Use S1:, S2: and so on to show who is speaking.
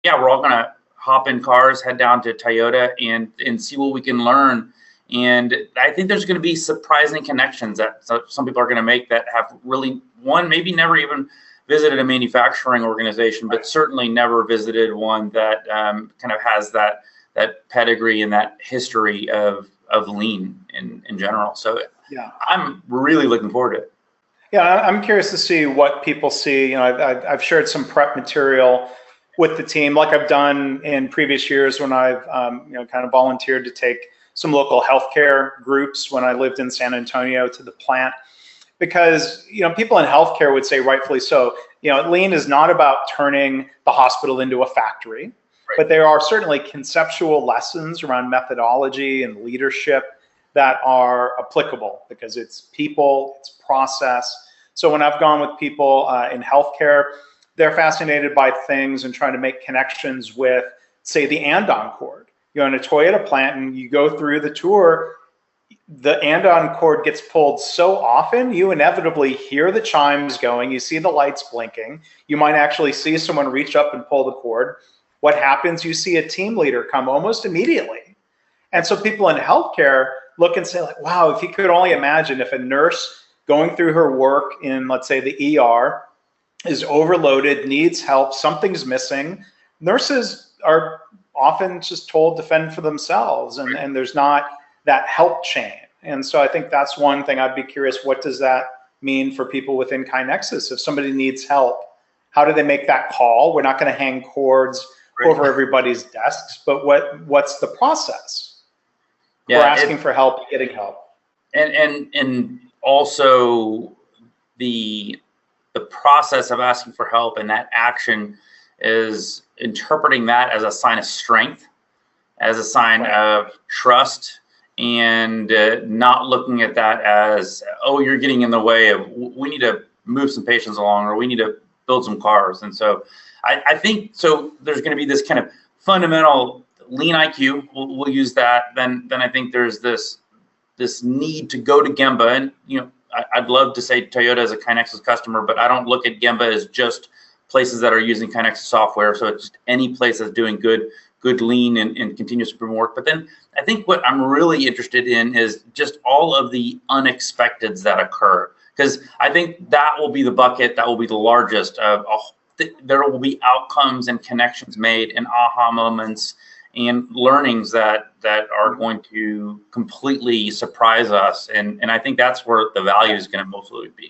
S1: yeah, we're all going to hop in cars, head down to Toyota and see what we can learn. And I think there's going to be surprising connections that some people are going to make that have really, one, maybe never even visited a manufacturing organization, but certainly never visited one that kind of has that pedigree and that history of lean in general. So yeah, I'm really looking forward to it.
S2: Yeah, I'm curious to see what people see. I've shared some prep material with the team, like I've done in previous years when I've kind of volunteered to take some local healthcare groups when I lived in San Antonio to the plant, because people in healthcare would say, rightfully so, lean is not about turning the hospital into a factory, right? But there are certainly conceptual lessons around methodology and leadership that are applicable because it's people, it's process. So when I've gone with people in healthcare, they're fascinated by things and trying to make connections with, say, the andon cord. You're in a Toyota plant and you go through the tour, the andon cord gets pulled so often, you inevitably hear the chimes going, you see the lights blinking, you might actually see someone reach up and pull the cord. What happens? You see a team leader come almost immediately. And so people in healthcare look and say, like, wow, if you could only imagine if a nurse going through her work in, let's say, the ER is overloaded, needs help, something's missing. Nurses are often just told to fend for themselves, and there's not that help chain. And so I think that's one thing I'd be curious, what does that mean for people within KaiNexus? If somebody needs help, how do they make that call? We're not going to hang cords over everybody's desks, but what's the process? Yeah, we're asking for help, getting help.
S1: And also the process of asking for help and that action is interpreting that as a sign of strength, as a sign of trust, and not looking at that as, oh, you're getting in the way of, we need to move some patients along, or we need to build some cars. And so I think, so there's going to be this kind of fundamental lean IQ, we'll use that. Then I think there's this need to go to Gemba, and I'd love to say Toyota is a KaiNexus customer, but I don't look at Gemba as just places that are using KaiNexus software. So it's just any place that's doing good lean and continuous improvement work. But then I think what I'm really interested in is just all of the unexpecteds that occur, because I think that will be the bucket that will be the largest of there will be outcomes and connections made and aha moments and learnings that are going to completely surprise us. And I think that's where the value is going to mostly be.